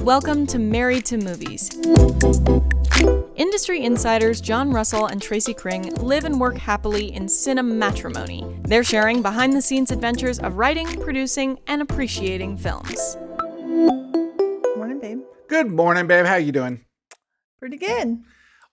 Welcome to Married to Movies. Industry insiders John Russell and Tracy Kring live and work happily in cinematrimony. They're sharing behind-the-scenes adventures of writing, producing, and appreciating films. Morning, babe. Good morning, babe. How you doing? Pretty good.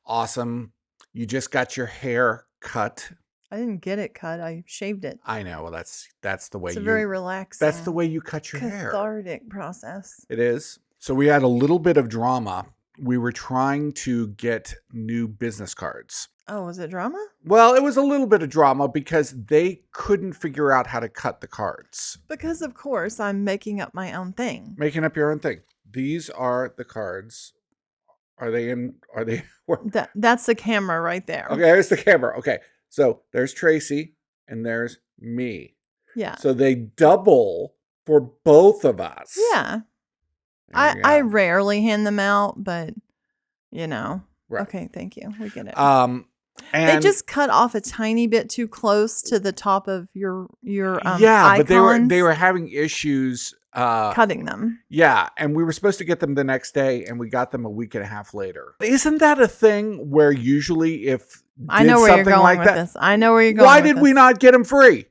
Awesome. You just got your hair cut. I didn't get it cut. I shaved it. I know. Well, that's the way It's a very relaxing. That's the way you cut your hair. Cathartic process. It is. So we had a little bit of drama. We were trying to get new business cards. Oh, was it drama? Well, it was a little bit of drama because they couldn't figure out how to cut the cards. Because of course I'm making up my own thing. Making up your own thing. These are the cards. Are they? That's the camera right there. Okay, there's the camera. Okay. So there's Tracy and there's me. Yeah. So they double for both of us. Yeah. I rarely hand them out, but Right. Okay, thank you. We get it. And they just cut off a tiny bit too close to the top of your but icons. they were having issues cutting them. Yeah, and we were supposed to get them the next day, and we got them a week and a half later. Isn't that a thing where usually if I know where you're going with this. I know where you're going. Why did we not get them free?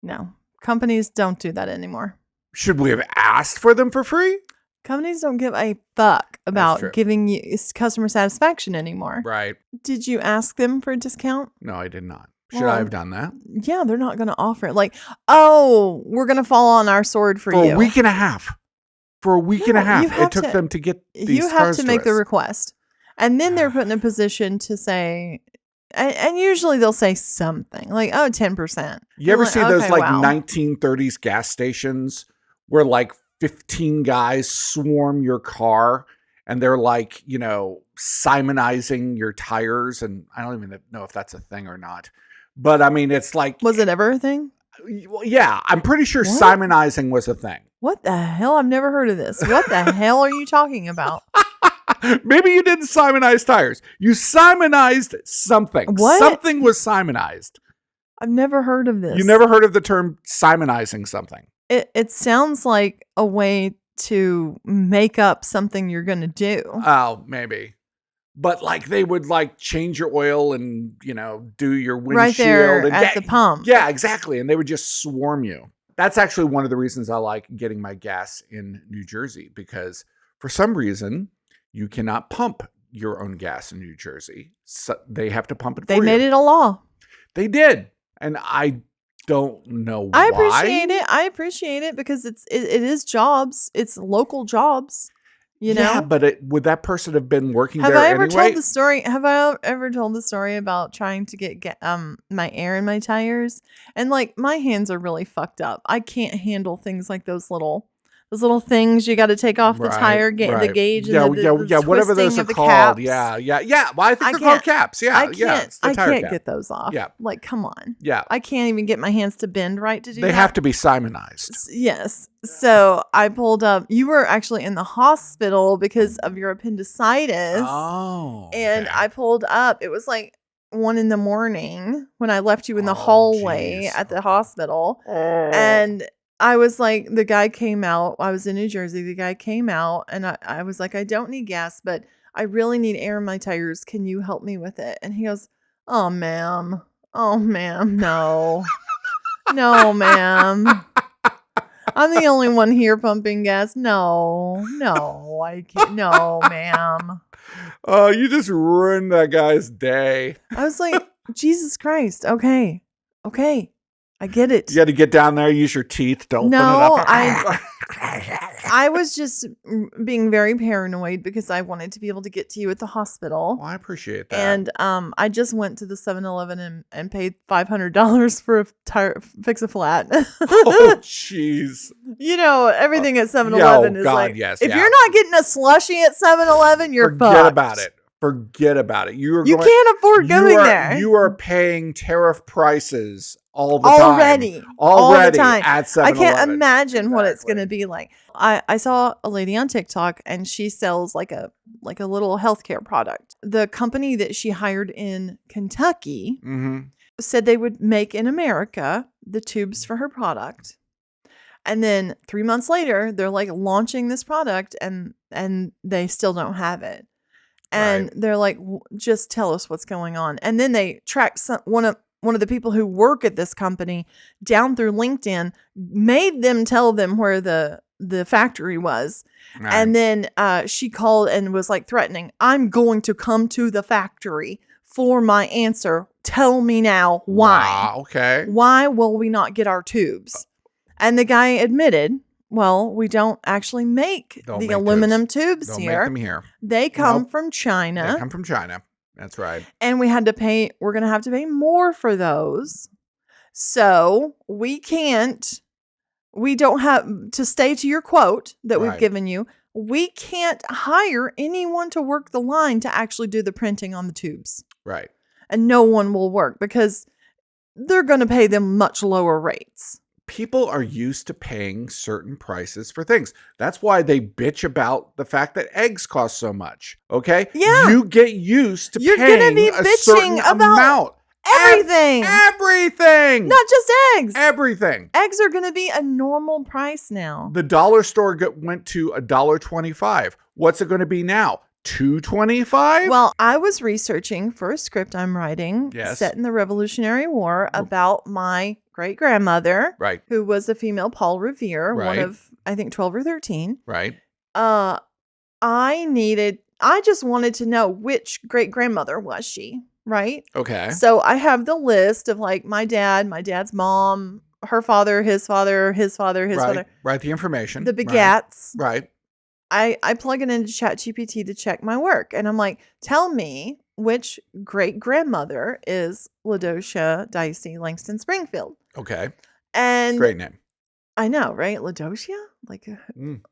No, companies don't do that anymore. Should we have asked for them for free? Companies don't give a fuck about giving you customer satisfaction anymore. Right. Did you ask them for a discount? No, I did not. Should I have done that? Yeah, they're not going to offer it. Like, oh, we're going to fall on our sword for you. For a week and a half. It took them to get these You have to make the request. And then they're put in a position to say, and usually they'll say something like, 10%. You ever see those 1930s gas stations where like 15 guys swarm your car and they're like, Simonizing your tires? And I don't even know if that's a thing or not. But I mean, it's like... Was it ever a thing? Yeah, I'm pretty sure Simonizing was a thing. What the hell? I've never heard of this. What the hell are you talking about? Maybe you didn't Simonize tires. You Simonized something. What? Something was Simonized. I've never heard of this. You never heard of the term Simonizing something? It sounds like a way to make up something you're going to do. Oh, maybe. But like they would like change your oil and, do your windshield. Right there at the pump. Yeah, exactly. And they would just swarm you. That's actually one of the reasons I like getting my gas in New Jersey, because for some reason you cannot pump your own gas in New Jersey. So they have to pump it for you. They made it a law. They did. And I don't know why. I appreciate it because it is jobs. It's local jobs. Yeah, but would that person have been working there anyway? Have I ever told the story about trying to get my air in my tires? And like my hands are really fucked up. I can't handle things like those little things you got to take off the tire, the gauge, and the whatever those are called. Caps. Yeah. Well, I think they're called caps. Yeah, I can't get those off. Yeah, like come on. Yeah, I can't even get my hands to bend right to do that. They have to be Simonized. Yes. So I pulled up. You were actually in the hospital because of your appendicitis. Oh. And I pulled up. It was like 1 a.m. when I left you in the hallway at the hospital, and I was like, the guy came out. I was in New Jersey. The guy came out and I was like, I don't need gas, but I really need air in my tires. Can you help me with it? And he goes, oh, ma'am. No. No, ma'am. I'm the only one here pumping gas. No, I can't. No, ma'am. Oh, you just ruined that guy's day. I was like, Jesus Christ. Okay. I get it. You had to get down there, use your teeth to open it up. I was just being very paranoid because I wanted to be able to get to you at the hospital. Well, I appreciate that. And I just went to the 7-Eleven and paid $500 for a tire, fix a flat. Oh, jeez. Everything at 7-Eleven is like, yes, if you're not getting a slushie at 7-Eleven, you're fucked. Forget about it. You can't afford going there. You are paying tariff prices all the time. All the time. At 7-Eleven. I can't imagine what it's going to be like. I saw a lady on TikTok and she sells like a little healthcare product. The company that she hired in Kentucky said they would make in America the tubes for her product. And then 3 months later, they're like launching this product and and they still don't have it. And Right. they're like, just tell us what's going on. And then they tracked one of the people who work at this company down through LinkedIn, made them tell them where the factory was. Right. And then she called and was like threatening, I'm going to come to the factory for my answer. Tell me now why. Wow, okay. Why will we not get our tubes? And the guy admitted, well, we don't actually make the aluminum tubes Don't here. make them here. They come from China. They come from China. That's right. And we're going to have to pay more for those. So we don't have, to stay to your quote that we've given you, we can't hire anyone to work the line to actually do the printing on the tubes. Right. And no one will work because they're going to pay them much lower rates. People are used to paying certain prices for things. That's why they bitch about the fact that eggs cost so much. Okay? Yeah. You get used to You're paying gonna be a certain bitching about amount. Everything. Everything. Not just eggs. Everything. Eggs are going to be a normal price now. The dollar store went to $1.25. What's it going to be now? $2.25? Well, I was researching for a script I'm writing set in the Revolutionary War about my great-grandmother, who was a female Paul Revere, one of, I think, 12 or 13. Right. I just wanted to know which great-grandmother was she, right? Okay. So I have the list of like my dad's mom, her father, his father, his father, his father. Right, the information. The begats. Right. I plug it into ChatGPT to check my work. And I'm like, tell me which great-grandmother is LaDocia Dicey Langston Springfield. Okay. And great name. I know, right? LaDocia? Like weird.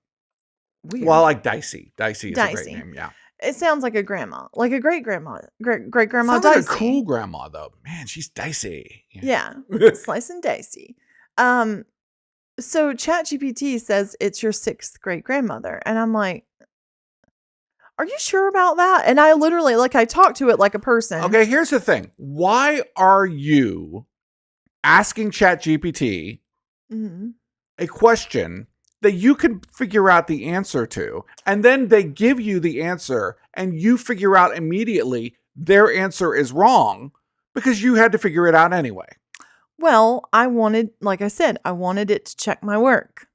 Well, like Dicey. Dicey is a great name, yeah. It sounds like a grandma, like a great-grandma. Great-grandma Sounds Dicey. like a cool grandma, though. Man, she's dicey. Yeah. Slice and dicey. So ChatGPT says it's your 6th great-grandmother. And I'm like, are you sure about that? And I literally, I talked to it like a person. Okay, here's the thing. Why are you asking ChatGPT a question that you can figure out the answer to, and then they give you the answer, and you figure out immediately their answer is wrong because you had to figure it out anyway? Well, like I said, I wanted it to check my work.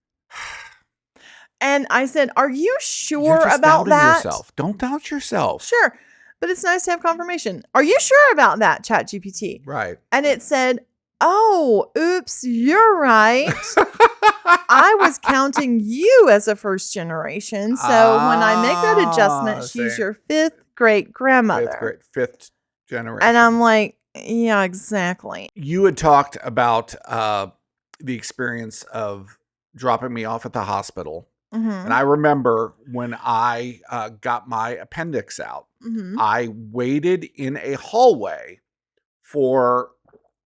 And I said, are you sure about that? Yourself. Don't doubt yourself. Sure. But it's nice to have confirmation. Are you sure about that, ChatGPT? Right. And it said, oh, oops, you're right. I was counting you as a first generation. So when I make that adjustment, she's your 5th great-grandmother. Fifth generation. And I'm like, yeah, exactly. You had talked about the experience of dropping me off at the hospital. And I remember when I got my appendix out, I waited in a hallway for,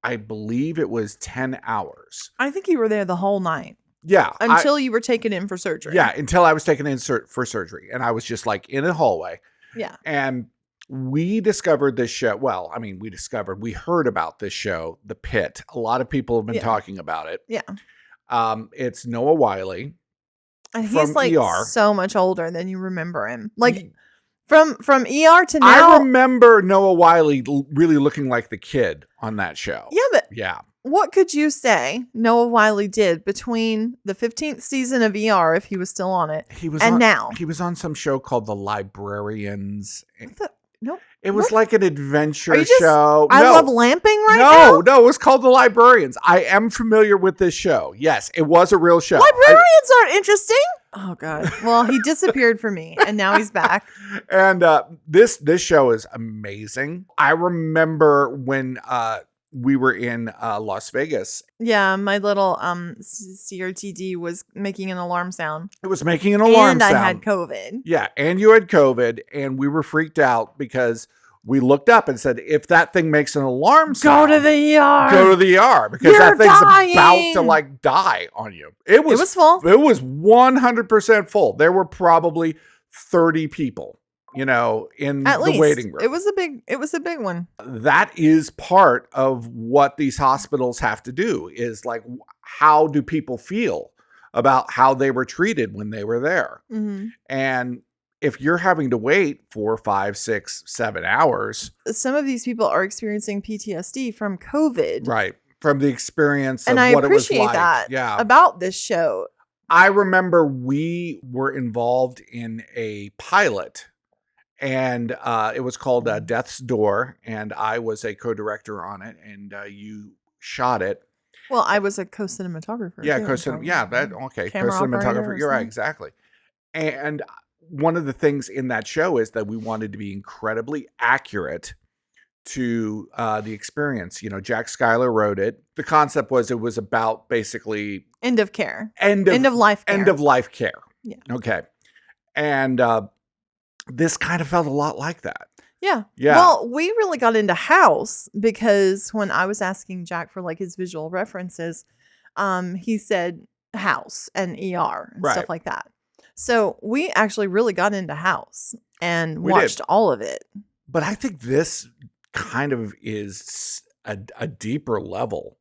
I believe it was 10 hours. I think you were there the whole night. Yeah. Until you were taken in for surgery. Yeah, until I was taken in for surgery. And I was just like in a hallway. Yeah. And we discovered this show. Well, I mean, we heard about this show, The Pitt. A lot of people have been talking about it. Yeah. It's Noah Wiley. And he's like ER. so much older than you remember him. Like from ER to now. I remember Noah Wiley really looking like the kid on that show. Yeah, but yeah. What could you say Noah Wiley did between the 15th season of ER, if he was still on it, now? He was on some show called The Librarians. Nope. It was like an adventure show. I love lamping now? No, it was called The Librarians. I am familiar with this show. Yes, it was a real show. Librarians aren't interesting. Oh, God. Well, he disappeared for me, and now he's back. And this show is amazing. I remember when we were in Las Vegas. Yeah, my little CRTD was making an alarm sound. It was making an alarm sound. And I had COVID. Yeah, and you had COVID, and we were freaked out because we looked up and said, if that thing makes an alarm sound, go to the ER. Go to the ER because that thing's about to die on you. It was full. It was 100% full. There were probably 30 people, in the waiting room. It was a big one. That is part of what these hospitals have to do is like, how do people feel about how they were treated when they were there. Mm-hmm. And if you're having to wait 4, 5, 6, 7 hours. Some of these people are experiencing PTSD from COVID. Right. From the experience and of I what it was appreciate like. that about this show. I remember we were involved in a pilot, and it was called Death's Door, and I was a co-director on it, and you shot it. Well, I was a co-cinematographer. Yeah, too, co-cinematographer. Camera You're right, exactly. And one of the things in that show is that we wanted to be incredibly accurate to the experience. You know, Jack Schuyler wrote it. The concept was it was about basically end of care, end of life care. Yeah. Okay. And this kind of felt a lot like that. Yeah. Yeah. Well, we really got into House because when I was asking Jack for like his visual references, he said House and ER and stuff like that. So we actually really got into House and watched all of it. But I think this kind of is a deeper level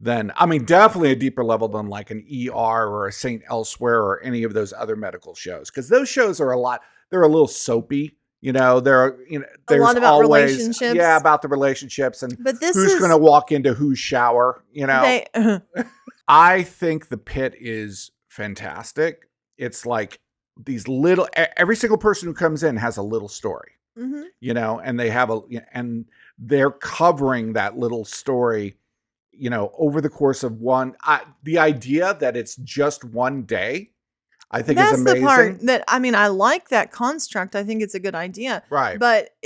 than, I mean, definitely a deeper level than like an ER or a St. Elsewhere or any of those other medical shows. Because those shows are they're a little soapy. You know, there's a lot about always, relationships. Yeah, about the relationships and but this who's going to walk into whose shower, you know. I think the Pitt is fantastic. It's like these little, every single person who comes in has a little story, you know, and and they're covering that little story, you know, over the course of the idea that it's just one day, I think is amazing. That's the part that, I mean, I like that construct. I think it's a good idea. Right. But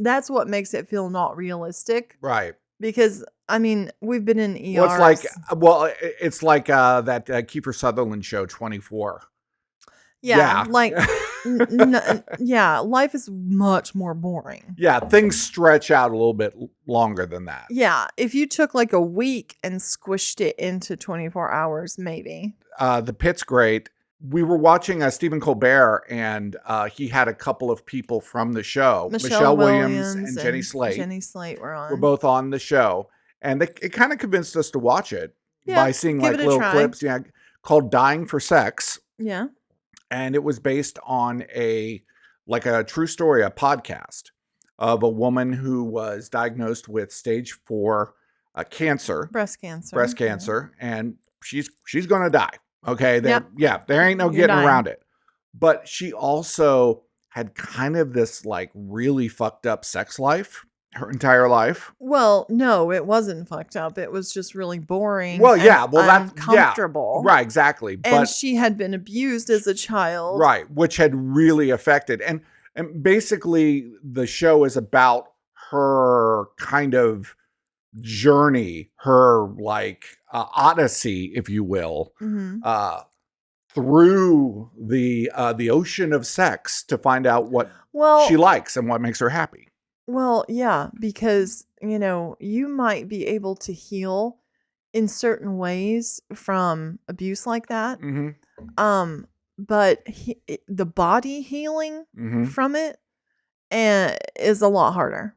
that's what makes it feel not realistic. Right. Because, I mean, we've been in ERs. Well, it's like that Kiefer Sutherland show, 24. Yeah. Like, life is much more boring. Yeah. Things stretch out a little bit longer than that. Yeah. If you took like a week and squished it into 24 hours, maybe. The Pitt's great. We were watching Stephen Colbert, and he had a couple of people from the show. Michelle Williams and Jenny Slate. Jenny Slate were both on the show. And it kind of convinced us to watch it by seeing like little clips. Yeah, called Dying for Sex. Yeah. And it was based on a true story, a podcast of a woman who was diagnosed with stage 4 cancer. Breast cancer. And she's going to die. Okay. There ain't no getting around it. But she also had kind of this like really fucked up sex life her entire life. Well, no, it wasn't fucked up. It was just really boring. Well, yeah. Well, that's uncomfortable. Yeah. Right. Exactly. And she had been abused as a child. Right. Which had really affected. And basically the show is about her kind of journey, her like odyssey, if you will, through the ocean of sex to find out what she likes and what makes her happy. Well, yeah, because, you know, you might be able to heal in certain ways from abuse like that. But the body healing from it is a lot harder,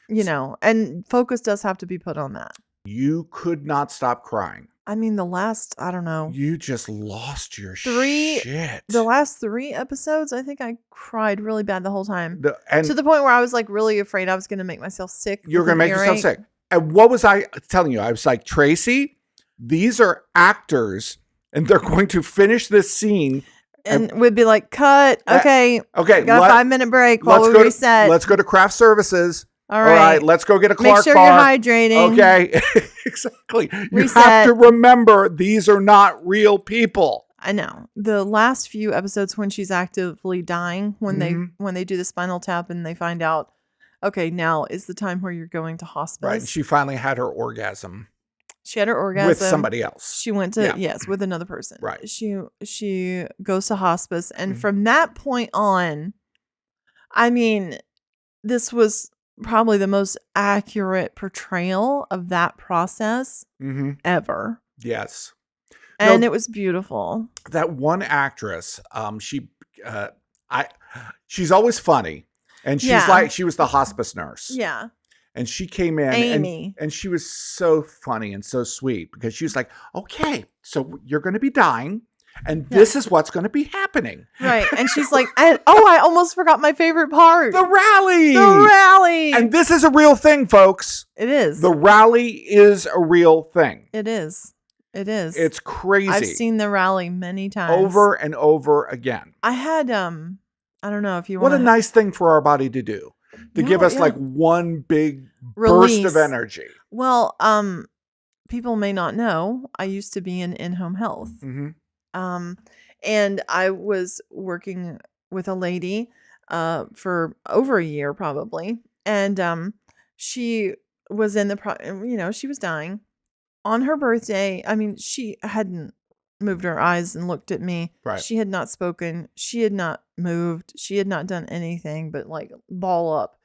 you know, and focus does have to be put on that. You could not stop crying. I mean, I don't know. You just lost your shit. The last 3 episodes, I think I cried really bad the whole time. And to the point where I was like really afraid I was going to make myself sick. You were going to make yourself sick. And what was I telling you? I was like, Tracy, these are actors and they're going to finish this scene. And we'd be like, cut. Okay. Okay. Got a 5-minute break while we reset. Let's go to craft services. All right. Let's go get a Clark Make sure bar. You're hydrating. Okay. Exactly. Reset. You have to remember these are not real people. I know. The last few episodes when she's actively dying, when they do the spinal tap and they find out, okay, now is the time where you're going to hospice. Right. And she finally had her orgasm. She had her orgasm with somebody else. She went to with another person. Right. She goes to hospice, and from that point on, I mean, this was probably the most accurate portrayal of that process ever. Yes. And it was beautiful. That one actress, she's always funny. And she was the hospice nurse. Yeah. And she came in Amy. And she was so funny and so sweet because she was like, okay, so you're going to be dying And this is what's going to be happening. Right. And she's like, I almost forgot my favorite part. The rally. The rally. And this is a real thing, folks. It is. The rally is a real thing. It is. It is. It's crazy. I've seen the rally many times. Over and over again. I had, I don't know if you want. What a nice thing for our body to do. To give us like one big burst of energy. Well, people may not know, I used to be in in-home health. Mm-hmm. And I was working with a lady for over a year probably. And she was in she was dying. On her birthday, I mean, she hadn't moved her eyes and looked at me. Right. She had not spoken. She had not moved. She had not done anything but like ball up.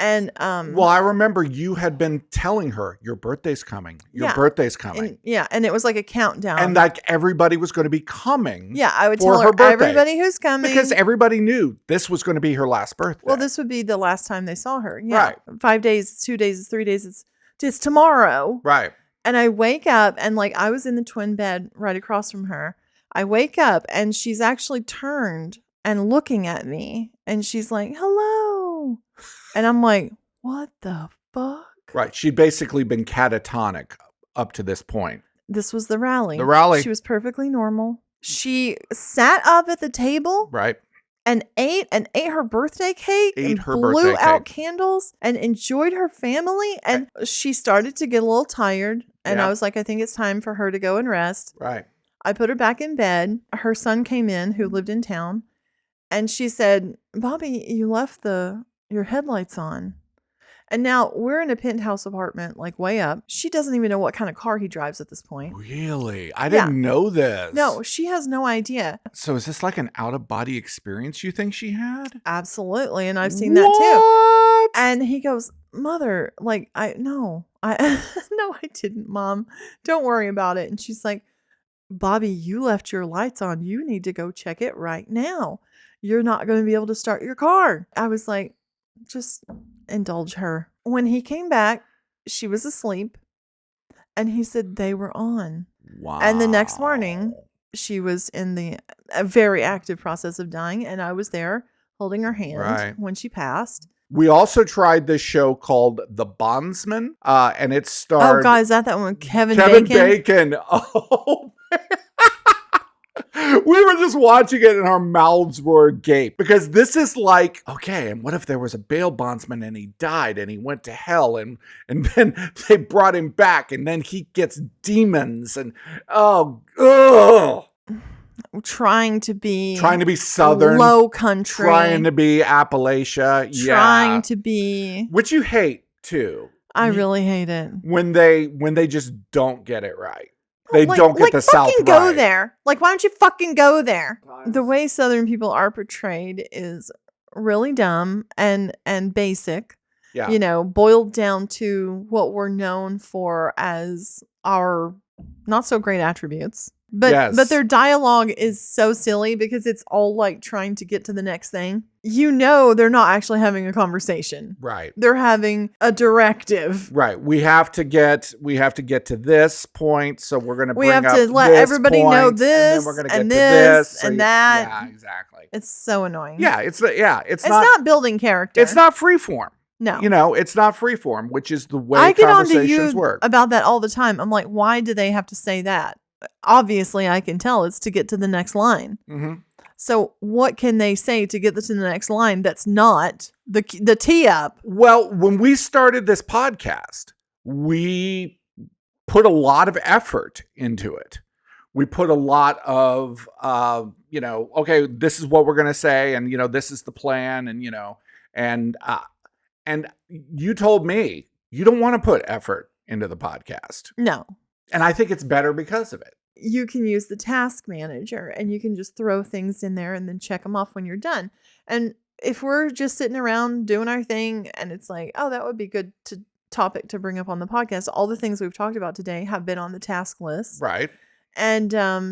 And well, I remember you had been telling her your birthday's coming. Your birthday's coming. And it was like a countdown. And like everybody was going to be coming. Yeah, I would tell her everybody who's coming. Because everybody knew this was going to be her last birthday. Well, this would be the last time they saw her. Yeah. Right. 5 days, 2 days, 3 days. It's tomorrow. Right. And I wake up and like I was in the twin bed right across from her. I wake up and she's actually turned and looking at me and she's like, hello. And I'm like, what the fuck? Right. She'd basically been catatonic up to this point. This was the rally. The rally. She was perfectly normal. She sat up at the table. Right. And ate her birthday cake and blew out candles and enjoyed her family. And she started to get a little tired. And I was like, I think it's time for her to go and rest. Right. I put her back in bed. Her son came in who lived in town. And she said, Bobby, you left your headlights on. And now we're in a penthouse apartment, like way up. She doesn't even know what kind of car he drives at this point. Really? I didn't know this. No, she has no idea. So is this like an out-of-body experience you think she had? Absolutely. And I've seen that too. And he goes, Mother, like, no, I didn't, Mom. Don't worry about it. And she's like, Bobby, you left your lights on. You need to go check it right now. You're not going to be able to start your car. I was like, just indulge her. When he came back, she was asleep. And he said they were on. Wow. And the next morning, she was in a very active process of dying. And I was there holding her hand when she passed. We also tried this show called The Bondsman. And it starred... Oh, God, is that one with Kevin Bacon? Oh, man. We were just watching it and our mouths were agape because this is like, okay, and what if there was a bail bondsman and he died and he went to hell and then they brought him back and then he gets demons and trying to be Southern, low country, trying to be Appalachia, trying to be, which you hate too. I really hate it when they just don't get it right. They don't get the South right. Go there. Like, why don't you fucking go there? The way Southern people are portrayed is really dumb and basic. Yeah. You know, boiled down to what we're known for as our not so great attributes. But their dialogue is so silly because it's all like trying to get to the next thing. You know, they're not actually having a conversation. Right. They're having a directive. Right. We have to get to this point. So we're going to bring up We have to let everybody know this and then we're going to get and to this and that. Yeah, exactly. It's so annoying. Yeah. It's not building character. It's not freeform. No. You know, it's not freeform, which is the way I get conversations on to you work. About that all the time. I'm like, why do they have to say that? Obviously, I can tell it's to get to the next line. Mm-hmm. So what can they say to get to the next line that's not the tee up? Well, when we started this podcast, we put a lot of effort into it. We put a lot of, okay, this is what we're going to say. And, this is the plan. And, and you told me you don't want to put effort into the podcast. No. And I think it's better because of it. You can use the task manager and you can just throw things in there and then check them off when you're done. And if we're just sitting around doing our thing and it's like, oh, that would be good topic to bring up on the podcast. All the things we've talked about today have been on the task list. Right. And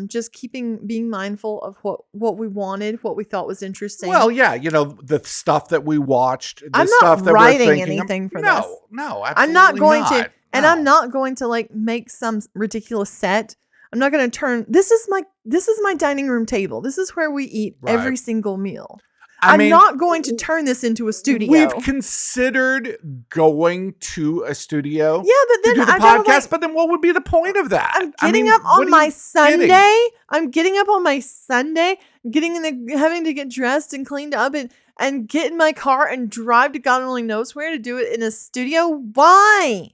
just being mindful of what we wanted, what we thought was interesting. Well, yeah, the stuff that we watched. I'm not writing anything for this. No, absolutely I'm not going not. to. And I'm not going to like make some ridiculous set. I'm not going to this is This is my dining room table. This is where we eat every single meal. I mean, I'm not going to turn this into a studio. We've considered going to a studio. Yeah, but then to do the podcast. But then what would be the point of that? I'm getting up on my Sunday. I'm getting up on my Sunday, having to get dressed and cleaned up and get in my car and drive to God only knows where to do it in a studio. Why?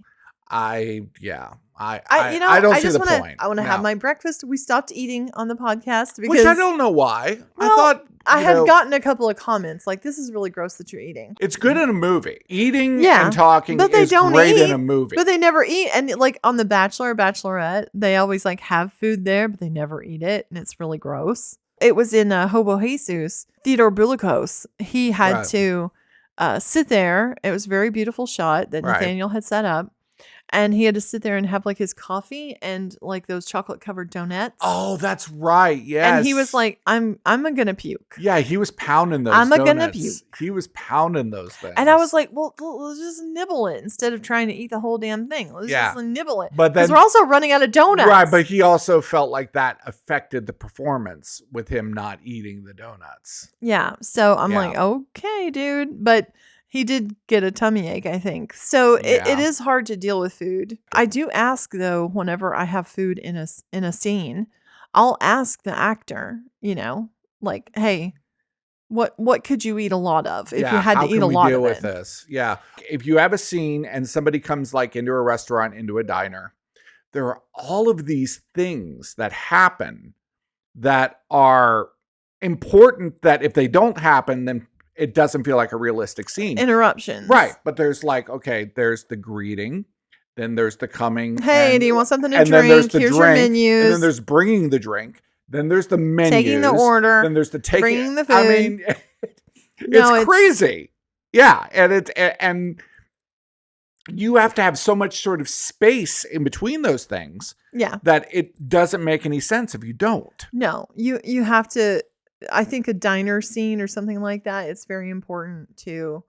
I don't see the point. I want to have my breakfast. We stopped eating on the podcast because which I don't know why. Well, I thought I had gotten a couple of comments like, "This is really gross that you're eating." It's good in a movie. Eating and talking is great in a movie, but they never eat. And like on The Bachelor or Bachelorette, they always like have food there, but they never eat it, and it's really gross. It was in Hobo Jesus, Theodore Bulikos. He had to sit there. It was a very beautiful shot that Nathaniel had set up. And he had to sit there and have like his coffee and like those chocolate covered donuts. Oh, that's right. Yes. And he was like, I'm gonna puke. Yeah, he was pounding those donuts. Gonna puke. He was pounding those things. And I was like, well, let's just nibble it instead of trying to eat the whole damn thing. Let's just nibble it. But then, because we're also running out of donuts. Right, but he also felt like that affected the performance with him not eating the donuts. Yeah. So I'm like, okay, dude. But he did get a tummy ache, I think. So it is hard to deal with food. I do ask, though, whenever I have food in a scene, I'll ask the actor, like, hey, what could you eat a lot of if you had to eat a lot of it? How can we deal with this? Yeah. If you have a scene and somebody comes like into a restaurant, into a diner, there are all of these things that happen that are important that if they don't happen, then it doesn't feel like a realistic scene. Interruptions. Right. But there's like, okay, there's the greeting. Then there's the coming. Hey, do you want something to drink? Then there's the Here's drink, your menus. And then there's bringing the drink. Then there's the menus. Taking the order. Then there's the taking. Bringing the food. I mean, it's crazy. Yeah. And you have to have so much sort of space in between those things. Yeah. That it doesn't make any sense if you don't. No, you have to. I think a diner scene or something like that, it's very important to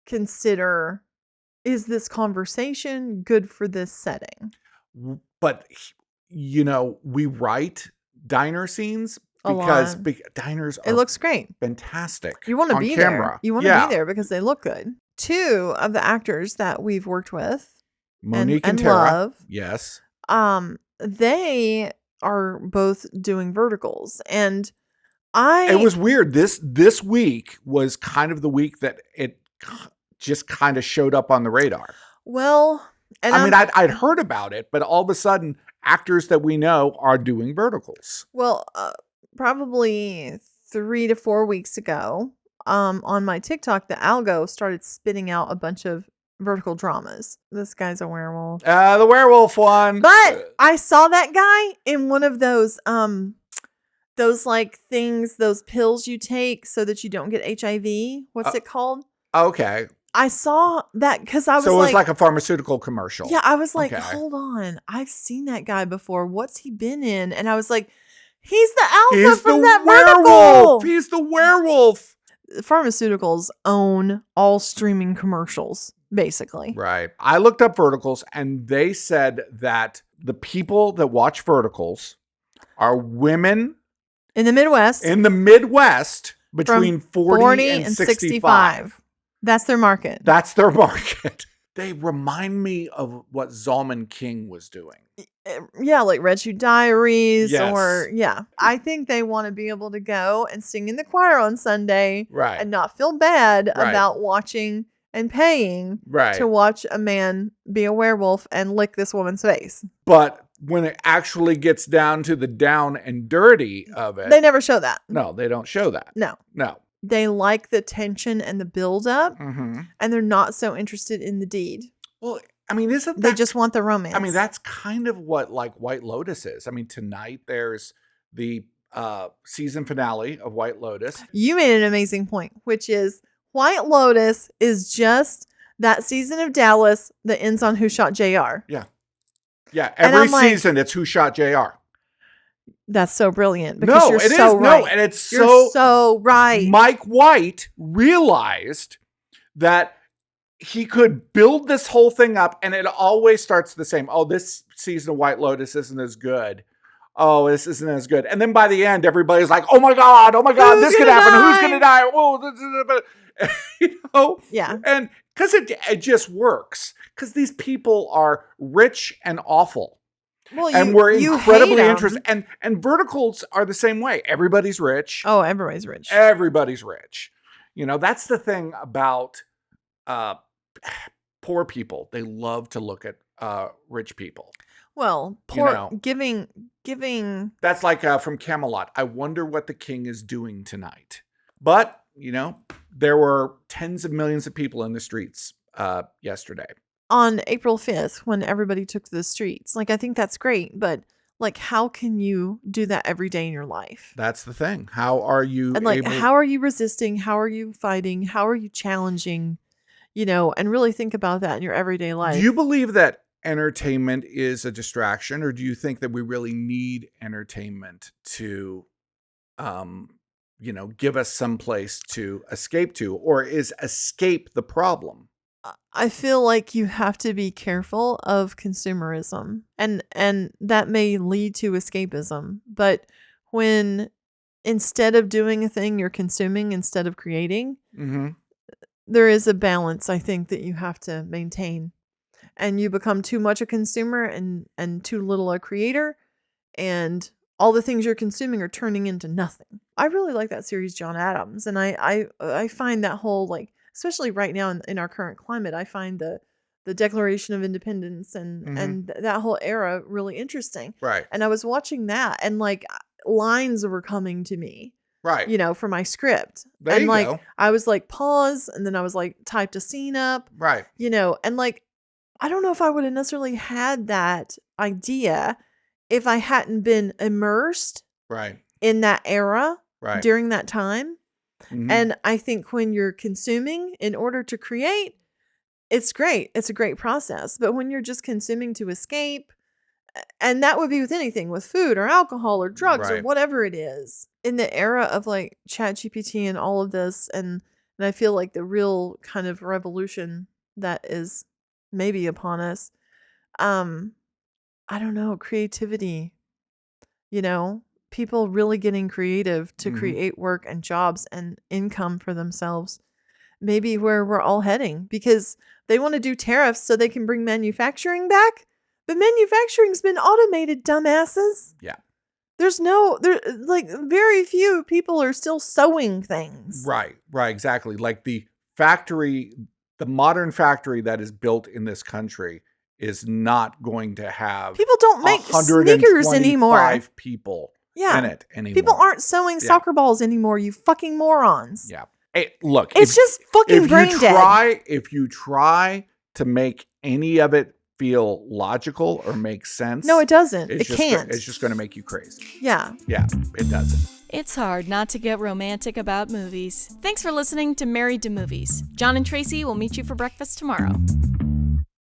consider, is this conversation good for this setting? But, we write diner scenes because diners are it looks great. Fantastic. You want to be camera. there. You want to be there because they look good. Two of the actors that we've worked with, Monique and Tara, love, yes. They are both doing verticals, and it was weird. This week was kind of the week that it just kind of showed up on the radar. Well, and I'd heard about it, but all of a sudden, actors that we know are doing verticals. Well, probably 3 to 4 weeks ago, on my TikTok, the algo started spitting out a bunch of vertical dramas. This guy's a werewolf. The werewolf one. But I saw that guy in one of those like things, those pills you take so that you don't get HIV. What's it called? Okay. I saw that because I was so it was like a pharmaceutical commercial. Yeah, I was like, hold on. I've seen that guy before. What's he been in? And I was like, he's the alpha from that werewolf. He's the werewolf. Pharmaceuticals own all streaming commercials, basically. Right. I looked up verticals and they said that the people that watch verticals are women in the Midwest. Between 40 and 65. That's their market. They remind me of what Zalman King was doing. Yeah, like Red Shoe Diaries I think they want to be able to go and sing in the choir on Sunday and not feel bad about watching and paying to watch a man be a werewolf and lick this woman's face. But when it actually gets down to the down and dirty of it, they never show that. No, they don't show that. No. They like the tension and the build-up, and they're not so interested in the deed. Well, I mean, they just want the romance? I mean, that's kind of what like White Lotus is. I mean, tonight there's the season finale of White Lotus. You made an amazing point, which is White Lotus is just that season of Dallas that ends on Who Shot JR. Yeah. Yeah, every season it's Who Shot JR. That's so brilliant. Because you're so right. No, and it's you're so right. Mike White realized that he could build this whole thing up and it always starts the same. Oh, this season of White Lotus isn't as good. oh, this isn't as good. And then by the end, everybody's like, oh my God, Who's this could gonna happen. die? Who's going to die? Whoa, you know? Yeah. And because it just works. Because these people are rich and awful. Well, and we're incredibly hate 'em. interested. And verticals are the same way. Everybody's rich. Oh, everybody's rich. Everybody's rich. You know, that's the thing about poor people. They love to look at rich people. Well, poor giving. That's like from Camelot. I wonder what the king is doing tonight. But, you know, there were tens of millions of people in the streets yesterday. On April 5th, when everybody took to the streets. Like, I think that's great. But, like, how can you do that every day in your life? That's the thing. How are you And, like, how are you resisting? How are you fighting? How are you challenging? You know, and really think about that in your everyday life. Do you believe that entertainment is a distraction, or do you think that we really need entertainment to, you know, give us some place to escape to, or is escape the problem? I feel like you have to be careful of consumerism, and that may lead to escapism. But when instead of doing a thing, you're consuming instead of creating, there is a balance, I think, that you have to maintain. And you become too much a consumer and too little a creator, and all the things you're consuming are turning into nothing. I really like that series, John Adams, and I find that whole, like, especially right now in our current climate, I find the Declaration of Independence and that whole era really interesting. Right. And I was watching that, and like lines were coming to me. Right. You know, for my script. There and you like go. I was like pause, and then I was like typed a scene up. Right. You know, and like I don't know if I would have necessarily had that idea if I hadn't been immersed in that era during that time. And I think when you're consuming in order to create, it's great. It's a great process. But when you're just consuming to escape, and that would be with anything, with food or alcohol or drugs or whatever it is, in the era of like ChatGPT and all of this, and I feel like the real kind of revolution that is maybe upon us, I don't know, creativity, you know, people really getting creative to create work and jobs and income for themselves. Maybe where we're all heading, because they want to do tariffs so they can bring manufacturing back. But manufacturing's been automated, dumbasses. Yeah. Like very few people are still sewing things. Right, exactly. Like the modern factory that is built in this country is not going to have people don't make sneakers anymore. People in it anymore. People aren't sewing soccer balls anymore, you fucking morons. Yeah. Hey, look, it's just fucking brain dead. If you try to make any of it feel logical or make sense, no, it doesn't. It can't. It's just going to make you crazy. Yeah. Yeah, it doesn't. It's hard not to get romantic about movies. Thanks for listening to Married to Movies. Jon and Tracy will meet you for breakfast tomorrow.